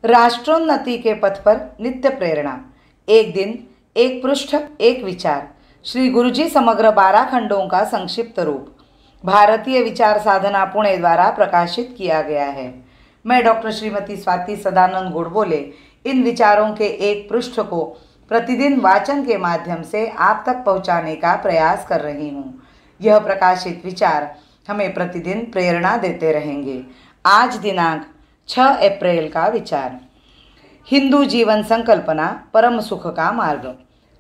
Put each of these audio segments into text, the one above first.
राष्ट्रोन्नति के पथ पर नित्य प्रेरणा। एक दिन, एक पृष्ठ, एक विचार। श्री गुरुजी समग्र 12 खंडों का संक्षिप्त रूप भारतीय विचार साधना पुणे द्वारा प्रकाशित किया गया है। मैं डॉक्टर श्रीमती स्वाति सदानंद गोडबोले इन विचारों के एक पृष्ठ को प्रतिदिन वाचन के माध्यम से आप तक पहुंचाने का प्रयास कर रही हूं। यह प्रकाशित विचार हमें प्रतिदिन प्रेरणा देते रहेंगे। आज दिनांक 6 अप्रैल का विचार। हिंदू जीवन संकल्पना परम सुख का मार्ग।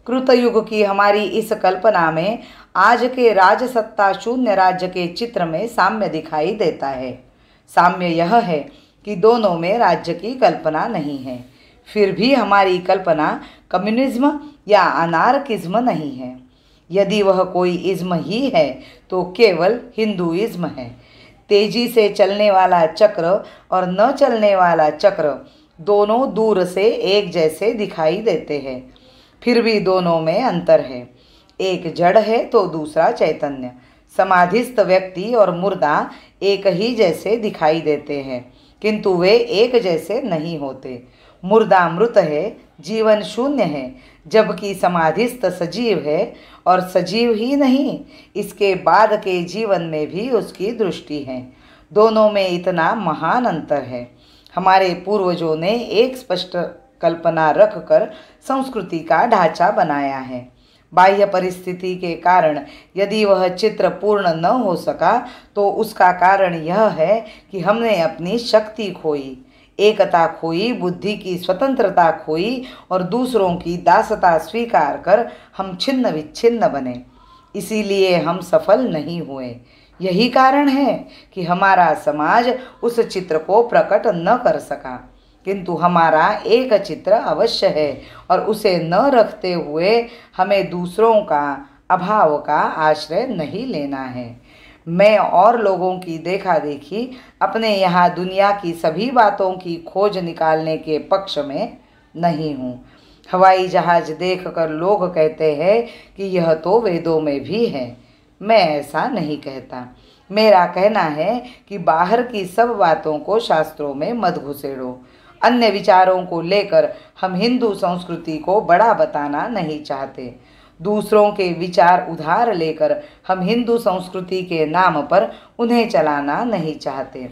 कृतयुग की हमारी इस कल्पना में आज के राजसत्ता शून्य राज्य के चित्र में साम्य दिखाई देता है। साम्य यह है कि दोनों में राज्य की कल्पना नहीं है। फिर भी हमारी कल्पना कम्युनिज्म या अनार्किज्म नहीं है। यदि वह कोई इज्म ही है तो केवल हिंदुइज्म है। तेजी से चलने वाला चक्र और न चलने वाला चक्र दोनों दूर से एक जैसे दिखाई देते हैं, फिर भी दोनों में अंतर है। एक जड़ है तो दूसरा चैतन्य। समाधिस्थ व्यक्ति और मुर्दा एक ही जैसे दिखाई देते हैं, किंतु वे एक जैसे नहीं होते। मुर्दा मृत है, जीवन शून्य है, जबकि समाधिस्थ सजीव है, और सजीव ही नहीं, इसके बाद के जीवन में भी उसकी दृष्टि है। दोनों में इतना महान अंतर है। हमारे पूर्वजों ने एक स्पष्ट कल्पना रखकर संस्कृति का ढांचा बनाया है। बाह्य परिस्थिति के कारण यदि वह चित्र पूर्ण न हो सका तो उसका कारण यह है कि हमने अपनी शक्ति खोई, एकता खोई, बुद्धि की स्वतंत्रता खोई और दूसरों की दासता स्वीकार कर हम छिन्न विच्छिन्न बने। इसीलिए हम सफल नहीं हुए। यही कारण है कि हमारा समाज उस चित्र को प्रकट न कर सका, किंतु हमारा एक चित्र अवश्य है और उसे न रखते हुए हमें दूसरों का अभाव का आश्रय नहीं लेना है। मैं और लोगों की देखा देखी अपने यहाँ दुनिया की सभी बातों की खोज निकालने के पक्ष में नहीं हूँ। हवाई जहाज देखकर लोग कहते हैं कि यह तो वेदों में भी है। मैं ऐसा नहीं कहता। मेरा कहना है कि बाहर की सब बातों को शास्त्रों में मत घुसेड़ो। अन्य विचारों को लेकर हम हिंदू संस्कृति को बड़ा बताना नहीं चाहते। दूसरों के विचार उधार लेकर हम हिंदू संस्कृति के नाम पर उन्हें चलाना नहीं चाहते।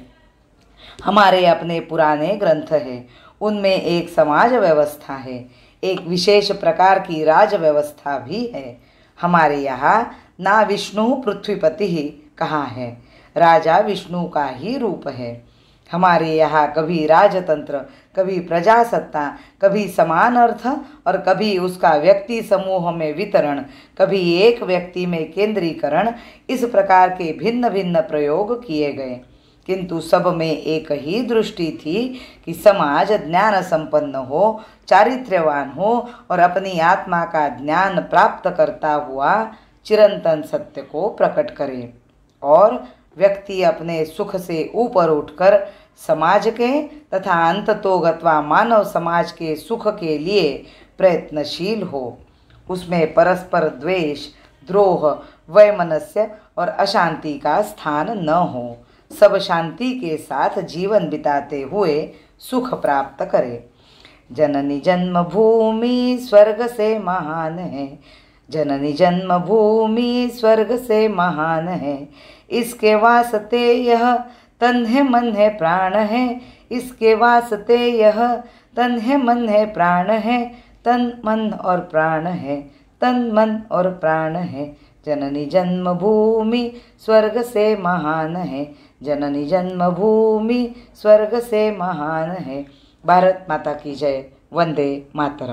हमारे अपने पुराने ग्रंथ हैं, उनमें एक समाज व्यवस्था है, एक विशेष प्रकार की राज व्यवस्था भी है। हमारे यहाँ ना विष्णु पृथ्वीपति ही कहा है, राजा विष्णु का ही रूप है। हमारे यहाँ कभी राजतंत्र, कभी प्रजासत्ता, कभी समान अर्थ और कभी उसका व्यक्ति समूह में वितरण, कभी एक व्यक्ति में केंद्रीकरण, इस प्रकार के भिन्न भिन्न प्रयोग किए गए, किंतु सब में एक ही दृष्टि थी कि समाज ज्ञान संपन्न हो, चारित्र्यवान हो और अपनी आत्मा का ज्ञान प्राप्त करता हुआ चिरंतन सत्य को प्रकट करे, और व्यक्ति अपने सुख से ऊपर उठकर समाज के तथा अंततोगत्वा मानव समाज के सुख के लिए प्रयत्नशील हो। उसमें परस्पर द्वेष, द्रोह, वैमनस्य और अशांति का स्थान न हो। सब शांति के साथ जीवन बिताते हुए सुख प्राप्त करे। जननी जन्मभूमि स्वर्ग से महान है, जननी जन्मभूमि स्वर्ग से महान है। इसके वास्ते यह तन है मन है प्राण है, इसके वास्ते यह तन है मन है प्राण है, तन मन और प्राण है, तन मन और प्राण है। जननी जन्मभूमि स्वर्ग से महान है, जननी जन्मभूमि स्वर्ग से महान है। भारत माता की जय। वंदे मातरम।